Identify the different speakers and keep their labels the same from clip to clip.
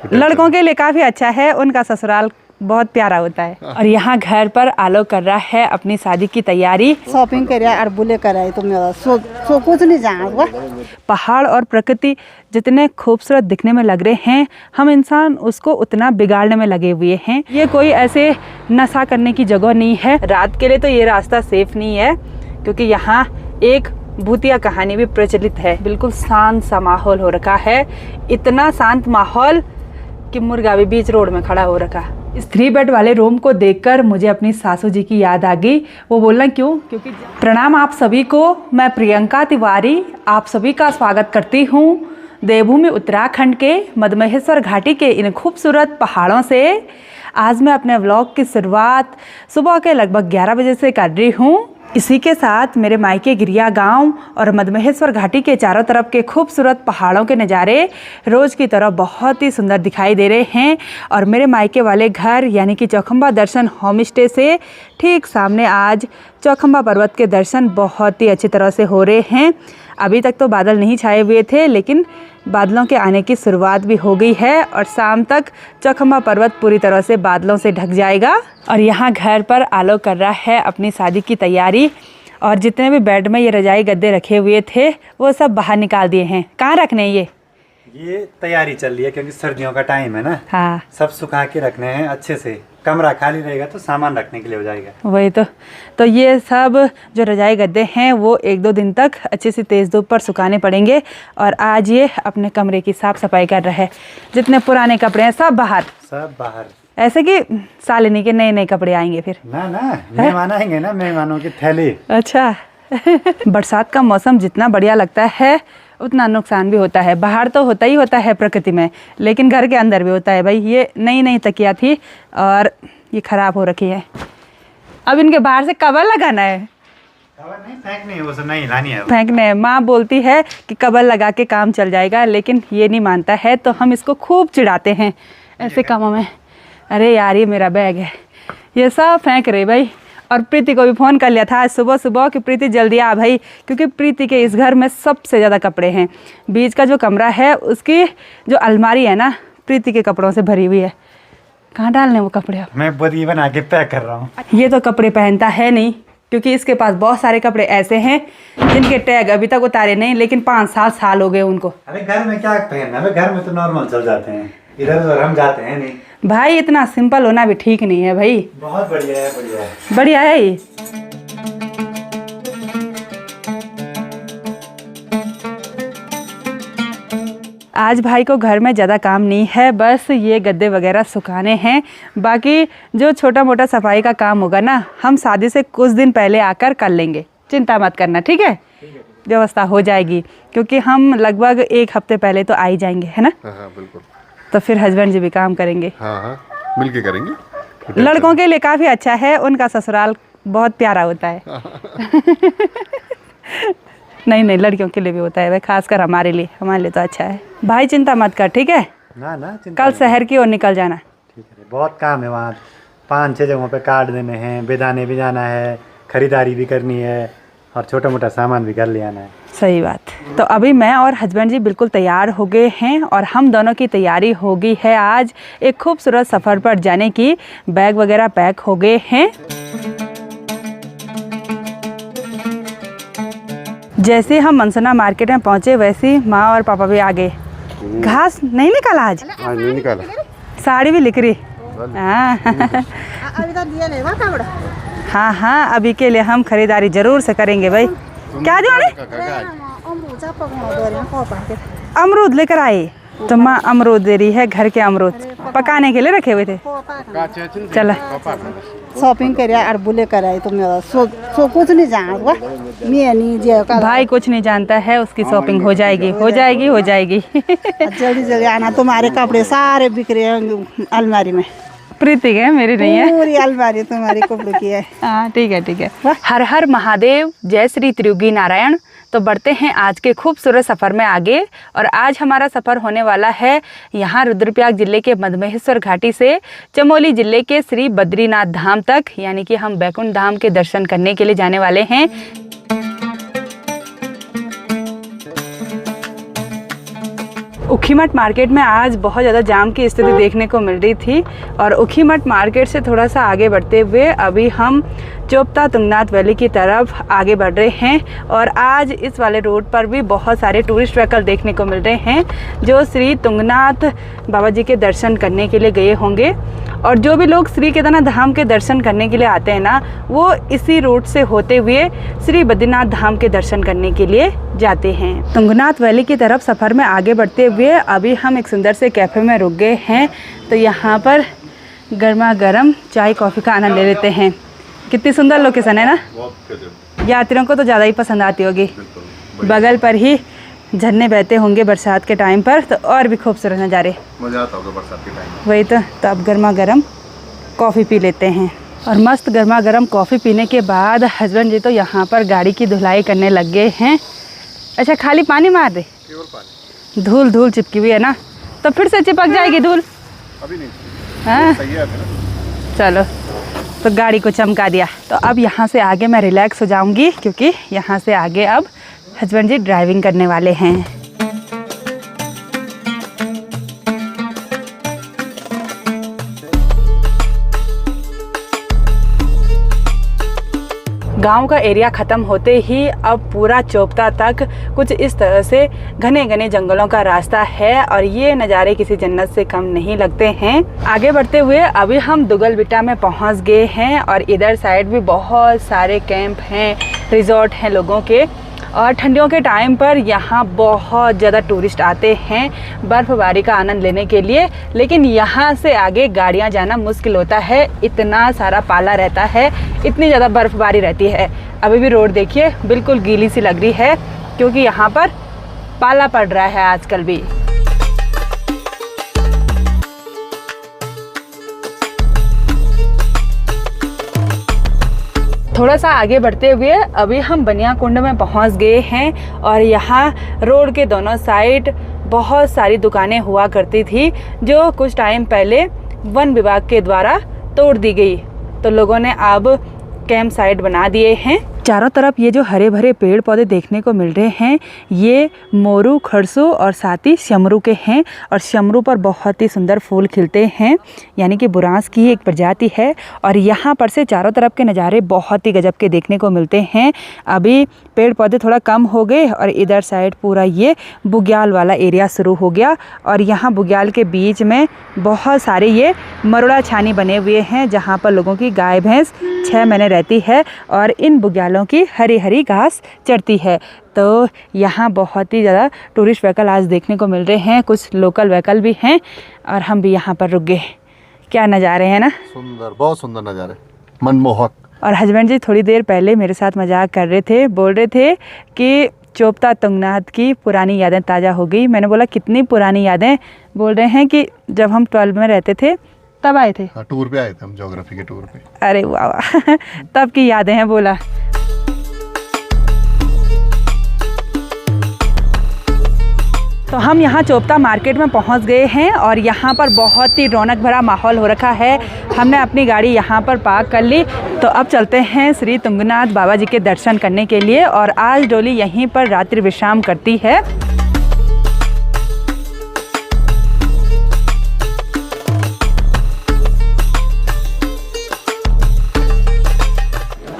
Speaker 1: लड़कों के लिए काफ़ी अच्छा है, उनका ससुराल बहुत प्यारा होता है। और यहाँ घर पर आलोक कर रहा है अपनी शादी की तैयारी।
Speaker 2: शॉपिंग करे और बुले कराए तो मेरा सो कुछ नहीं जाना।
Speaker 1: पहाड़ और प्रकृति जितने खूबसूरत दिखने में लग रहे हैं, हम इंसान उसको उतना बिगाड़ने में लगे हुए हैं। ये कोई ऐसे नशा करने की जगह नहीं है। रात के लिए तो ये रास्ता सेफ नहीं है, क्योंकि यहाँ एक भूतिया कहानी भी प्रचलित है। बिल्कुल शांत सा माहौल हो रखा है, इतना शांत माहौल कि मुर्गा भी बीच रोड में खड़ा हो रखा। इस 3 बेड वाले रूम को देखकर मुझे अपनी सासू जी की याद आ गई। वो बोलना क्यों, क्योंकि प्रणाम आप सभी को, मैं प्रियंका तिवारी आप सभी का स्वागत करती हूँ देवभूमि उत्तराखंड के मधमहेश्वर घाटी के इन खूबसूरत पहाड़ों से। आज मैं अपने व्लॉग की शुरुआत सुबह के लगभग 11 बजे से कर रही हूँ। इसी के साथ मेरे मायके गिरिया गांव और मधमहेश्वर घाटी के चारों तरफ के खूबसूरत पहाड़ों के नज़ारे रोज़ की तरह बहुत ही सुंदर दिखाई दे रहे हैं। और मेरे मायके वाले घर यानी कि चौखंबा दर्शन होम स्टे से ठीक सामने आज चौखंबा पर्वत के दर्शन बहुत ही अच्छी तरह से हो रहे हैं। अभी तक तो बादल नहीं छाए हुए थे, लेकिन बादलों के आने की शुरुआत भी हो गई है और शाम तक चौखंबा पर्वत पूरी तरह से बादलों से ढक जाएगा। और यहाँ घर पर आलोक कर रहा है अपनी शादी की तैयारी। और जितने भी बेड में ये रजाई गद्दे रखे हुए थे वो सब बाहर निकाल दिए हैं। कहाँ रखने ये
Speaker 3: तैयारी चल रही है, क्योंकि सर्दियों का टाइम है ना।
Speaker 1: हाँ, सब
Speaker 3: सुखा के रखने हैं अच्छे से। कमरा खाली रहेगा तो सामान रखने के लिए हो जाएगा।
Speaker 1: वही तो ये सब जो रजाई गद्दे हैं वो 1-2 दिन तक अच्छे से तेज़ धूप पर सुखाने पड़ेंगे। और आज ये अपने कमरे की साफ़ सफाई कर रहा है। जितने पुराने कपड़े हैं सब बाहर, ऐसे कि सालिनी के नए कपड़े आएंगे फिर।
Speaker 3: ना मेहमान आएंगे ना, मेहमानों की थैली।
Speaker 1: अच्छा बरसात का मौसम जितना बढ़िया लगता है उतना नुकसान भी होता है। बाहर तो होता ही होता है प्रकृति में, लेकिन घर के अंदर भी होता है भाई। ये नई तकिया थी और ये ख़राब हो रखी है। अब इनके बाहर से कवर लगाना है।
Speaker 3: कवर नहीं फेंकनी है, वो सब नहीं लानी है।
Speaker 1: फेंकने है, माँ बोलती है कि कवर लगा के काम चल जाएगा, लेकिन ये नहीं मानता है तो हम इसको खूब चिढ़ाते हैं ऐसे कामों में। अरे यार ये मेरा बैग है, ये सब फेंक रहे भाई। और प्रीति को भी फ़ोन कर लिया था आज सुबह कि प्रीति जल्दी आ भाई, क्योंकि प्रीति के इस घर में सबसे ज़्यादा कपड़े हैं। बीच का जो कमरा है उसकी जो अलमारी है ना प्रीति के कपड़ों से भरी हुई है। कहाँ डालने वो कपड़े?
Speaker 3: मैं बोरी बना के पैक कर रहा हूँ।
Speaker 1: ये तो कपड़े पहनता है नहीं, क्योंकि इसके पास बहुत सारे कपड़े ऐसे हैं जिनके टैग अभी तक उतारे नहीं, लेकिन 5-7 साल हो गए उनको।
Speaker 3: अरे घर में क्या पहनना है, घर में तो नॉर्मल चल जाते हैं, इधर उधर हम जाते हैं नहीं।
Speaker 1: भाई इतना सिंपल होना भी ठीक नहीं है भाई।
Speaker 3: बहुत बढ़िया है,
Speaker 1: बढ़िया है ये। आज भाई को घर में ज़्यादा काम नहीं है, बस ये गद्दे वगैरह सुखाने हैं। बाकी जो छोटा मोटा सफाई का काम होगा ना, हम शादी से कुछ दिन पहले आकर कर लेंगे, चिंता मत करना, ठीक है? व्यवस्था हो जाएगी, क्योंकि हम लगभग 1 हफ्ते पहले तो आ ही जाएंगे, है ना?
Speaker 4: हाँ बिल्कुल।
Speaker 1: तो फिर हस्बैंड जी भी काम करेंगे।
Speaker 4: हाँ मिलके करेंगे।
Speaker 1: लड़कों के लिए काफ़ी अच्छा है, उनका ससुराल बहुत प्यारा होता है। नहीं लड़कियों के लिए भी होता है भाई, खासकर हमारे लिए तो अच्छा है। भाई चिंता मत कर, ठीक है?
Speaker 3: ना
Speaker 1: कल शहर की ओर निकल जाना।
Speaker 3: ठीक है, बहुत काम है वहाँ। 5-6 जगहों पे कार्ड देने हैं, बेदाने भी जाना है, खरीदारी भी करनी है और छोटा मोटा सामान भी कर ले आना है।
Speaker 1: सही बात। तो अभी मैं और हस्बैंड जी बिल्कुल तैयार हो गए हैं और हम दोनों की तैयारी हो गई है आज एक खूबसूरत सफ़र पर जाने की। बैग वगैरह पैक हो गए हैं। जैसे हम मनसना मार्केट में पहुंचे वैसे माँ और पापा भी आ गए। घास नहीं निकाला आज?
Speaker 4: नहीं निकाला।
Speaker 1: साड़ी भी लिख रही। हाँ अभी के लिए हम खरीदारी जरूर से करेंगे भाई। क्या जाने? अमरूद लेकर आए तो माँ अमरूद दे रही है, घर के अमरूद पकाने के लिए रखे हुए थे। चला
Speaker 2: शॉपिंग करे और बुले कराए तो मेरा सो कुछ नहीं जाना। मैं नहीं
Speaker 1: भाई कुछ नहीं जानता है, उसकी शॉपिंग हो जाएगी।
Speaker 2: जल्दी आना, तुम्हारे कपड़े सारे बिक रहे हैं अलमारी में।
Speaker 1: प्रीति के, मेरी नहीं है।
Speaker 2: पूरी अलमारी तुम्हारी कपड़े की है।
Speaker 1: हाँ ठीक है। हर हर महादेव, जय श्री त्रियुगी नारायण। तो बढ़ते हैं आज के खूबसूरत सफ़र में आगे। और आज हमारा सफ़र होने वाला है यहाँ रुद्रप्रयाग जिले के मधमहेश्वर घाटी से चमोली जिले के श्री बद्रीनाथ धाम तक, यानी कि हम बैकुंठ धाम के दर्शन करने के लिए जाने वाले हैं। ऊखीमठ मार्केट में आज बहुत ज़्यादा जाम की स्थिति देखने को मिल रही थी और ऊखीमठ मार्केट से थोड़ा सा आगे बढ़ते हुए अभी हम चोपता तुंगनाथ वैली की तरफ आगे बढ़ रहे हैं। और आज इस वाले रोड पर भी बहुत सारे टूरिस्ट व्हीकल देखने को मिल रहे हैं जो श्री तुंगनाथ बाबा जी के दर्शन करने के लिए गए होंगे। और जो भी लोग श्री केदारनाथ धाम के दर्शन करने के लिए आते हैं ना, वो इसी रोड से होते हुए श्री बद्रीनाथ धाम के दर्शन करने के लिए जाते हैं। तुंगनाथ वैली की तरफ सफ़र में आगे बढ़ते हुए अभी हम एक सुंदर से कैफ़े में रुक गए हैं। तो यहाँ पर गर्मा गर्म चाय कॉफ़ी का आनंद ले लेते हैं। कितनी सुंदर लोकेशन है ना, यात्रियों को तो ज़्यादा ही पसंद आती होगी। बगल पर ही झरने बहते होंगे बरसात के टाइम पर, तो और भी खूबसूरत नज़ारे,
Speaker 4: मजा आता होगा बरसात के टाइम।
Speaker 1: वही तो अब गर्मा गर्म कॉफ़ी पी लेते हैं। और मस्त गर्मा गर्म कॉफ़ी पीने के बाद हस्बैंड जी तो यहाँ पर गाड़ी की धुलाई करने लग गए हैं। अच्छा, खाली पानी मार दे,
Speaker 4: केवल पानी,
Speaker 1: धूल धूल चिपकी हुई है ना, तो फिर से चिपक जाएगी धूल।
Speaker 4: अभी नहीं,
Speaker 1: हाँ
Speaker 4: सही है ना?
Speaker 1: चलो, तो गाड़ी को चमका दिया। तो अब यहाँ से आगे मैं रिलैक्स हो जाऊँगी क्योंकि यहाँ से आगे अब हस्बैंड जी ड्राइविंग करने वाले हैं। गांव का एरिया ख़त्म होते ही अब पूरा चोपता तक कुछ इस तरह से घने घने जंगलों का रास्ता है और ये नज़ारे किसी जन्नत से कम नहीं लगते हैं। आगे बढ़ते हुए अभी हम दुगलबिटा में पहुंच गए हैं और इधर साइड भी बहुत सारे कैंप हैं, रिजॉर्ट हैं लोगों के। और ठंडियों के टाइम पर यहाँ बहुत ज़्यादा टूरिस्ट आते हैं बर्फ़बारी का आनंद लेने के लिए, लेकिन यहाँ से आगे गाड़ियाँ जाना मुश्किल होता है, इतना सारा पाला रहता है, इतनी ज़्यादा बर्फ़बारी रहती है। अभी भी रोड देखिए बिल्कुल गीली सी लग रही है क्योंकि यहाँ पर पाला पड़ रहा है आजकल भी। थोड़ा सा आगे बढ़ते हुए अभी हम बनियाकुंड में पहुंच गए हैं और यहाँ रोड के दोनों साइड बहुत सारी दुकानें हुआ करती थी जो कुछ टाइम पहले वन विभाग के द्वारा तोड़ दी गई, तो लोगों ने अब कैंप साइट बना दिए हैं। चारों तरफ ये जो हरे भरे पेड़ पौधे देखने को मिल रहे हैं ये मोरू, खरसू और साथ ही शमरू के हैं। और शमरू पर बहुत ही सुंदर फूल खिलते हैं, यानी कि बुरांस की एक प्रजाति है। और यहाँ पर से चारों तरफ के नज़ारे बहुत ही गजब के देखने को मिलते हैं। अभी पेड़ पौधे थोड़ा कम हो गए और इधर साइड पूरा ये बुग्याल वाला एरिया शुरू हो गया। और यहाँ बुग्याल के बीच में बहुत सारे ये मरोड़ा छानी बने हुए हैं जहाँ पर लोगों की गाय भैंस 6 महीने रहती है और इन बुग्यालों की हरी हरी घास चढ़ती है। तो यहाँ बहुत ही ज़्यादा टूरिस्ट व्हीकल आज देखने को मिल रहे हैं, कुछ लोकल व्हीकल भी हैं और हम भी यहाँ पर रुक गए। क्या नज़ारे हैं ना,
Speaker 4: सुंदर, बहुत सुंदर नज़ारे, मनमोहक।
Speaker 1: और हस्बैंड जी थोड़ी देर पहले मेरे साथ मजाक कर रहे थे, बोल रहे थे कि चोपता तुंगनाथ की पुरानी यादें ताज़ा हो गई। मैंने बोला कितनी पुरानी यादें? बोल रहे हैं कि जब हम 12 में रहते थे तब आए थे।
Speaker 4: हाँ, टूर पे आए थे हम, ज्योग्राफी के टूर पे।
Speaker 1: अरे वाह वाह तब की यादें हैं बोला। तो हम यहाँ चोपता मार्केट में पहुँच गए हैं और यहाँ पर बहुत ही रौनक भरा माहौल हो रखा है। हमने अपनी गाड़ी यहाँ पर पार्क कर ली, तो अब चलते हैं श्री तुंगनाथ बाबा जी के दर्शन करने के लिए। और आज डोली यहीं पर रात्रि विश्राम करती है।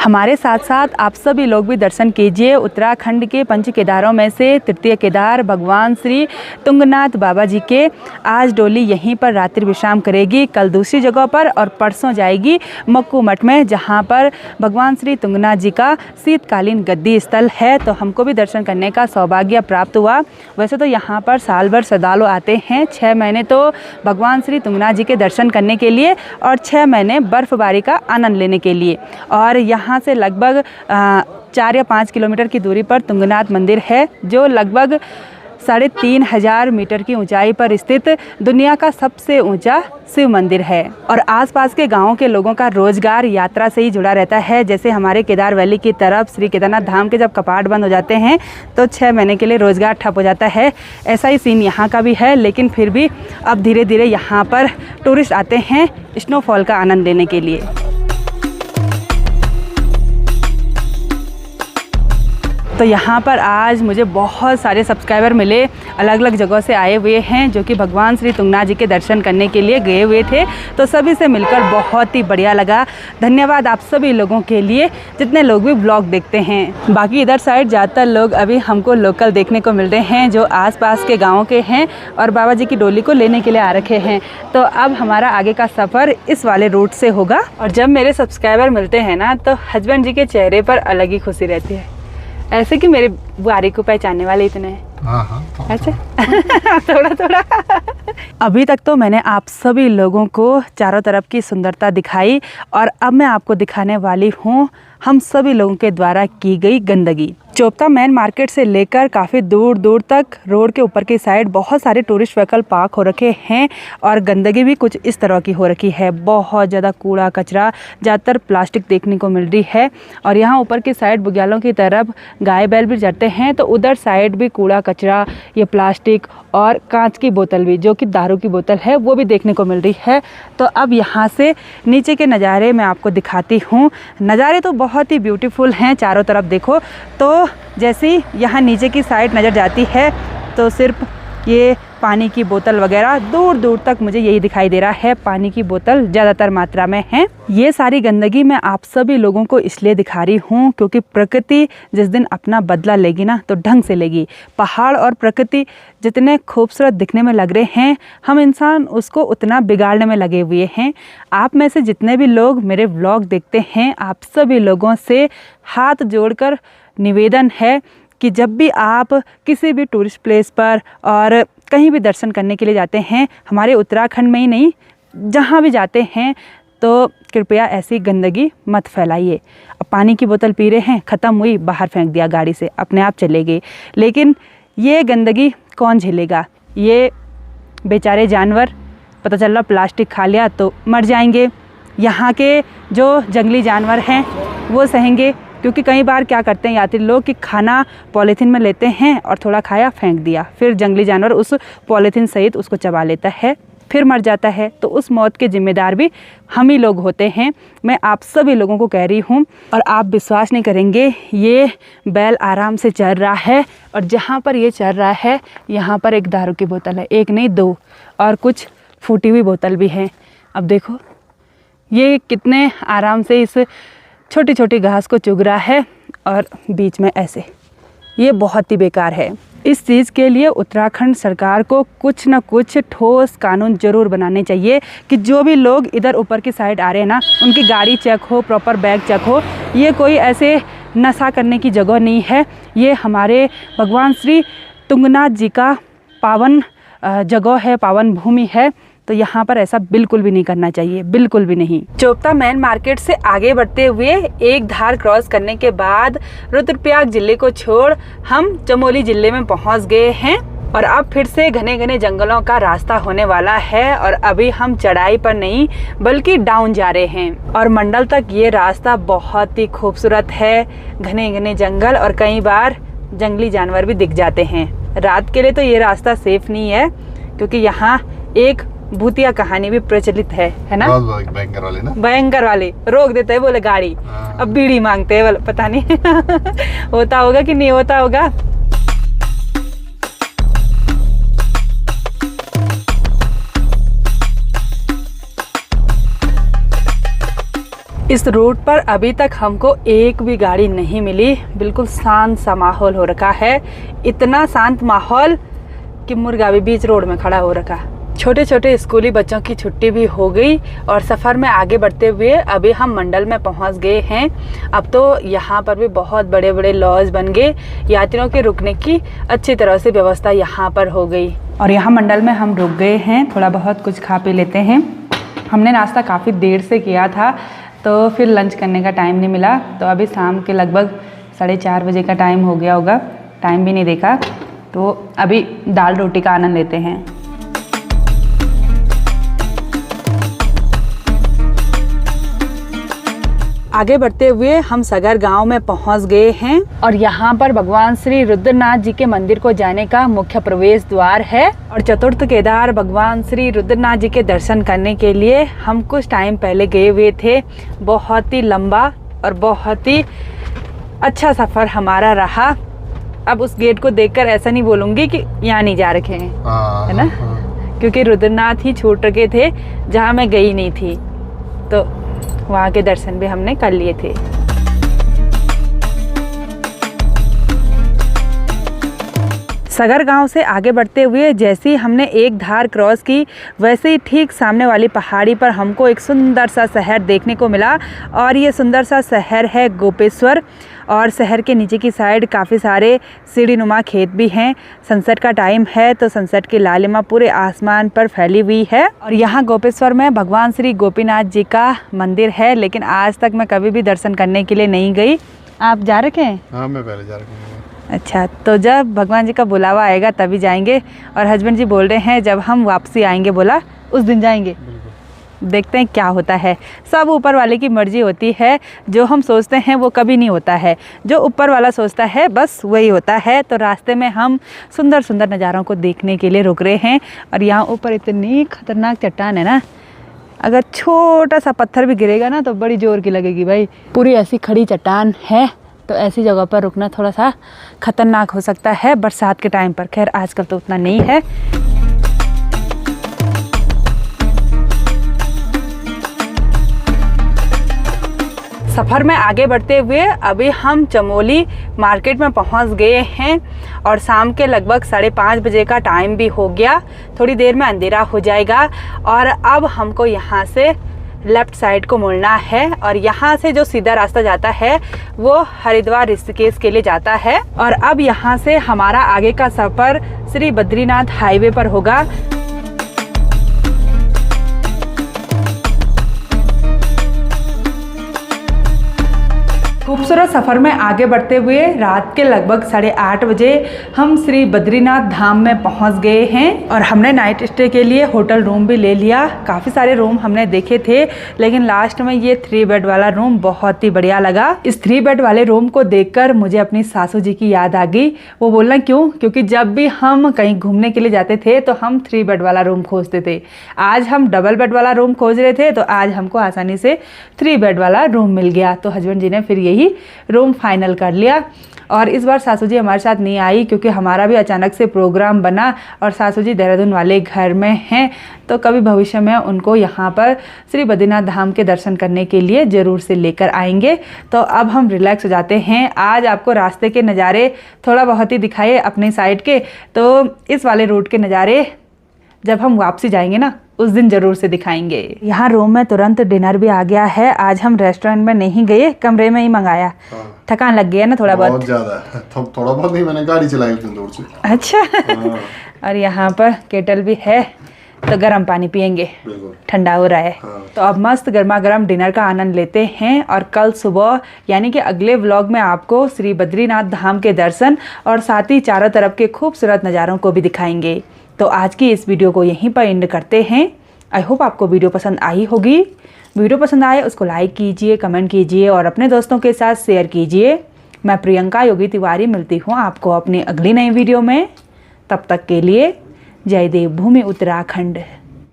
Speaker 1: हमारे साथ साथ आप सभी लोग भी दर्शन कीजिए। उत्तराखंड के पंच केदारों में से तृतीय केदार भगवान श्री तुंगनाथ बाबा जी के आज डोली यहीं पर रात्रि विश्राम करेगी, कल दूसरी जगह पर और परसों जाएगी मक्कू मठ में जहां पर भगवान श्री तुंगनाथ जी का शीतकालीन गद्दी स्थल है। तो हमको भी दर्शन करने का सौभाग्य प्राप्त हुआ। वैसे तो यहाँ पर साल भर श्रद्धालु आते हैं, 6 महीने तो भगवान श्री तुंगनाथ जी के दर्शन करने के लिए और 6 महीने बर्फ़बारी का आनंद लेने के लिए। और यहाँ से लगभग 4 या 5 किलोमीटर की दूरी पर तुंगनाथ मंदिर है जो लगभग 3500 मीटर की ऊंचाई पर स्थित दुनिया का सबसे ऊंचा शिव मंदिर है। और आसपास के गांवों के लोगों का रोजगार यात्रा से ही जुड़ा रहता है। जैसे हमारे केदार वैली की तरफ श्री केदारनाथ धाम के जब कपाट बंद हो जाते हैं तो 6 महीने के लिए रोजगार ठप हो जाता है। ऐसा ही सीन यहाँ का भी है, लेकिन फिर भी अब धीरे धीरे यहाँ पर टूरिस्ट आते हैं स्नोफॉल का आनंद लेने के लिए। तो यहाँ पर आज मुझे बहुत सारे सब्सक्राइबर मिले, अलग अलग जगह से आए हुए हैं जो कि भगवान श्री तुंगनाथ जी के दर्शन करने के लिए गए हुए थे। तो सभी से मिलकर बहुत ही बढ़िया लगा। धन्यवाद आप सभी लोगों के लिए जितने लोग भी ब्लॉग देखते हैं। बाकी इधर साइड ज़्यादातर लोग अभी हमको लोकल देखने को मिल रहे हैं जो आसपास के गाँव के हैं और बाबा जी की डोली को लेने के लिए आ रखे हैं। तो अब हमारा आगे का सफ़र इस वाले रूट से होगा। और जब मेरे सब्सक्राइबर मिलते हैं ना तो हस्बैंड जी के चेहरे पर अलग ही खुशी रहती है, ऐसे कि मेरे बुआरी को पहचानने वाले इतने हैं।
Speaker 4: हाँ
Speaker 1: ऐसे थोड़ा थोड़ा। अभी तक तो मैंने आप सभी लोगों को चारों तरफ की सुंदरता दिखाई और अब मैं आपको दिखाने वाली हूँ हम सभी लोगों के द्वारा की गई गंदगी। चोपता मेन मार्केट से लेकर काफ़ी दूर दूर तक रोड के ऊपर की साइड बहुत सारे टूरिस्ट व्हीकल पार्क हो रखे हैं और गंदगी भी कुछ इस तरह की हो रखी है। बहुत ज़्यादा कूड़ा कचरा, ज़्यादातर प्लास्टिक देखने को मिल रही है। और यहाँ ऊपर की साइड बुग्यालों की तरफ गाय बैल भी चढ़ते हैं तो उधर साइड भी कूड़ा कचरा, ये प्लास्टिक और कांच की बोतल भी, जो कि दारू की बोतल है, वो भी देखने को मिल रही है। तो अब यहाँ से नीचे के नज़ारे मैं आपको दिखाती हूँ। नज़ारे तो बहुत ही ब्यूटीफुल हैं, चारों तरफ देखो। तो जैसे ही यहाँ नीचे की साइड नज़र जाती है तो सिर्फ ये पानी की बोतल वगैरह दूर दूर तक मुझे यही दिखाई दे रहा है। पानी की बोतल ज़्यादातर मात्रा में है। ये सारी गंदगी मैं आप सभी लोगों को इसलिए दिखा रही हूँ क्योंकि प्रकृति जिस दिन अपना बदला लेगी ना तो ढंग से लेगी। पहाड़ और प्रकृति जितने खूबसूरत दिखने में लग रहे हैं, हम इंसान उसको उतना बिगाड़ने में लगे हुए हैं। आप में से जितने भी लोग मेरे व्लॉग देखते हैं, आप सभी लोगों से हाथ जोड़कर निवेदन है कि जब भी आप किसी भी टूरिस्ट प्लेस पर और कहीं भी दर्शन करने के लिए जाते हैं, हमारे उत्तराखंड में ही नहीं जहाँ भी जाते हैं, तो कृपया ऐसी गंदगी मत फैलाइए। अब पानी की बोतल पी रहे हैं, ख़त्म हुई, बाहर फेंक दिया गाड़ी से, अपने आप चले गए। लेकिन ये गंदगी कौन झेलेगा? ये बेचारे जानवर, पता चल रहा प्लास्टिक खा लिया तो मर जाएंगे। यहाँ के जो जंगली जानवर हैं वो सहेंगे, क्योंकि कई बार क्या करते हैं यात्री लोग कि खाना पॉलीथीन में लेते हैं और थोड़ा खाया फेंक दिया, फिर जंगली जानवर उस पॉलीथीन सहित उसको चबा लेता है, फिर मर जाता है। तो उस मौत के जिम्मेदार भी हम ही लोग होते हैं। मैं आप सभी लोगों को कह रही हूँ और आप विश्वास नहीं करेंगे, ये बैल आराम से चल रहा है और जहाँ पर ये चल रहा है यहाँ पर एक दारू की बोतल है, एक नहीं दो, और कुछ फूटी हुई बोतल भी है। अब देखो ये कितने आराम से इस छोटी छोटी घास को चुग रहा है और बीच में ऐसे, ये बहुत ही बेकार है। इस चीज़ के लिए उत्तराखंड सरकार को कुछ ना कुछ ठोस कानून ज़रूर बनाने चाहिए कि जो भी लोग इधर ऊपर की साइड आ रहे हैं ना, उनकी गाड़ी चेक हो, प्रॉपर बैग चेक हो। ये कोई ऐसे नशा करने की जगह नहीं है, ये हमारे भगवान श्री तुंगनाथ जी का पावन जगह है, पावन भूमि है। तो यहाँ पर ऐसा बिल्कुल भी नहीं करना चाहिए, बिल्कुल भी नहीं। चोपता मेन मार्केट से आगे बढ़ते हुए एक धार क्रॉस करने के बाद रुद्रप्रयाग जिले को छोड़ हम चमोली जिले में पहुँच गए हैं और अब फिर से घने घने जंगलों का रास्ता होने वाला है। और अभी हम चढ़ाई पर नहीं बल्कि डाउन जा रहे हैं और मंडल तक ये रास्ता बहुत ही खूबसूरत है। घने घने जंगल और कई बार जंगली जानवर भी दिख जाते हैं। रात के लिए तो ये रास्ता सेफ नहीं है क्योंकि यहाँ एक भूतिया कहानी भी प्रचलित है ना?
Speaker 4: भयंकर वाले ना,
Speaker 1: भयंकर वाले रोक देते हैं, बोले गाड़ी, अब बीड़ी मांगते हैं, बोले पता नहीं होता होगा कि नहीं होता होगा। इस रूट पर अभी तक हमको एक भी गाड़ी नहीं मिली। बिल्कुल शांत सा माहौल हो रखा है, इतना शांत माहौल कि मुर्गा भी बीच रोड में खड़ा हो रखा। छोटे छोटे स्कूली बच्चों की छुट्टी भी हो गई और सफ़र में आगे बढ़ते हुए अभी हम मंडल में पहुंच गए हैं। अब तो यहाँ पर भी बहुत बड़े बड़े लॉज बन गए, यात्रियों के रुकने की अच्छी तरह से व्यवस्था यहाँ पर हो गई। और यहाँ मंडल में हम रुक गए हैं, थोड़ा बहुत कुछ खा पी लेते हैं। हमने नाश्ता काफ़ी देर से किया था तो फिर लंच करने का टाइम नहीं मिला। तो अभी शाम के लगभग 4:30 बजे का टाइम हो गया होगा, टाइम भी नहीं देखा। तो अभी दाल रोटी का आनंद लेते हैं। आगे बढ़ते हुए हम सगर गांव में पहुंच गए हैं और यहाँ पर भगवान श्री रुद्रनाथ जी के मंदिर को जाने का मुख्य प्रवेश द्वार है। और चतुर्थ केदार भगवान श्री रुद्रनाथ जी के दर्शन करने के लिए हम कुछ टाइम पहले गए हुए थे। बहुत ही लंबा और बहुत ही अच्छा सफ़र हमारा रहा। अब उस गेट को देखकर ऐसा नहीं बोलूँगी कि यहाँ नहीं जा रखे हैं, है ना, क्योंकि रुद्रनाथ ही छूट रखे थे जहाँ मैं गई नहीं थी, तो वहाँ के दर्शन भी हमने कर लिए थे। सगर गांव से आगे बढ़ते हुए जैसे ही हमने एक धार क्रॉस की, वैसे ही ठीक सामने वाली पहाड़ी पर हमको एक सुंदर सा शहर देखने को मिला, और ये सुंदर सा शहर है गोपेश्वर। और शहर के नीचे की साइड काफ़ी सारे सीढ़ीनुमा खेत भी हैं। सनसेट का टाइम है तो सनसेट की लालिमा पूरे आसमान पर फैली हुई है। और यहाँ गोपेश्वर में भगवान श्री गोपीनाथ जी का मंदिर है, लेकिन आज तक मैं कभी भी दर्शन करने के लिए नहीं गई। आप जा रखे हैं?
Speaker 4: हाँ, मैं पहले जा रखा हूँ।
Speaker 1: अच्छा, तो जब भगवान जी का बुलावा आएगा तभी जाएंगे। और हस्बैंड जी बोल रहे हैं जब हम वापसी आएंगे, बोला उस दिन जाएंगे। देखते हैं क्या होता है, सब ऊपर वाले की मर्जी होती है। जो हम सोचते हैं वो कभी नहीं होता है, जो ऊपर वाला सोचता है बस वही होता है। तो रास्ते में हम सुंदर सुंदर नज़ारों को देखने के लिए रुक रहे हैं। और यहाँ ऊपर इतनी खतरनाक चट्टान है ना, अगर छोटा सा पत्थर भी गिरेगा ना तो बड़ी जोर की लगेगी भाई। पूरी ऐसी खड़ी चट्टान है, तो ऐसी जगह पर रुकना थोड़ा सा खतरनाक हो सकता है बरसात के टाइम पर। खैर आजकल तो उतना नहीं है। सफ़र में आगे बढ़ते हुए अभी हम चमोली मार्केट में पहुंच गए हैं, और शाम के लगभग 5:30 बजे का टाइम भी हो गया। थोड़ी देर में अंधेरा हो जाएगा, और अब हमको यहाँ से लेफ़्ट साइड को मुड़ना है। और यहाँ से जो सीधा रास्ता जाता है वो हरिद्वार ऋषिकेश के लिए जाता है। और अब यहाँ से हमारा आगे का सफ़र श्री बद्रीनाथ हाईवे पर होगा। खूबसूरत सफ़र में आगे बढ़ते हुए रात के लगभग 8:30 बजे हम श्री बद्रीनाथ धाम में पहुंच गए हैं। और हमने नाइट स्टे के लिए होटल रूम भी ले लिया। काफ़ी सारे रूम हमने देखे थे, लेकिन लास्ट में ये 3 बेड वाला रूम बहुत ही बढ़िया लगा। इस 3 बेड वाले रूम को देखकर मुझे अपनी सासू जी की याद आ गई। वो बोलना क्यों? क्योंकि जब भी हम कहीं घूमने के लिए जाते थे तो हम 3 बेड वाला रूम खोजते थे। आज हम डबल बेड वाला रूम खोज रहे थे, तो आज हमको आसानी से 3 बेड वाला रूम मिल गया। तो हस्बैंड जी ने फिर यही रूम फाइनल कर लिया। और इस बार सासू जी हमारे साथ नहीं आई, क्योंकि हमारा भी अचानक से प्रोग्राम बना, और सासू जी देहरादून वाले घर में हैं, तो कभी भविष्य में उनको यहाँ पर श्री बद्रीनाथ धाम के दर्शन करने के लिए ज़रूर से लेकर आएंगे। तो अब हम रिलैक्स हो जाते हैं। आज आपको रास्ते के नज़ारे थोड़ा बहुत ही दिखाए अपने साइड के, तो इस वाले रूट के नज़ारे जब हम वापसी जाएंगे ना उस दिन ज़रूर से दिखाएंगे। यहाँ रूम में तुरंत डिनर भी आ गया है। आज हम रेस्टोरेंट में नहीं गए, कमरे में ही मंगाया। थकान लग गया ना थोड़ा बहुत
Speaker 4: ज़्यादा। थोड़ा बहुत नहीं, मैंने गाड़ी चलाई उतनी दूर से।
Speaker 1: अच्छा। और यहाँ पर केटल भी है, तो गर्म पानी पियेंगे, ठंडा हो रहा है। तो अब मस्त गर्मा गर्म डिनर का आनंद लेते हैं। और कल सुबह यानी कि अगले व्लॉग में आपको श्री बद्रीनाथ धाम के दर्शन और साथ ही चारों तरफ के खूबसूरत नज़ारों को भी दिखाएंगे। तो आज की इस वीडियो को यहीं पर एंड करते हैं। आई होप आपको वीडियो पसंद आई होगी। वीडियो पसंद आए उसको लाइक कीजिए, कमेंट कीजिए और अपने दोस्तों के साथ शेयर कीजिए। मैं प्रियंका योगी तिवारी मिलती हूँ आपको अपनी अगली नई वीडियो में। तब तक के लिए जय देवभूमि उत्तराखंड।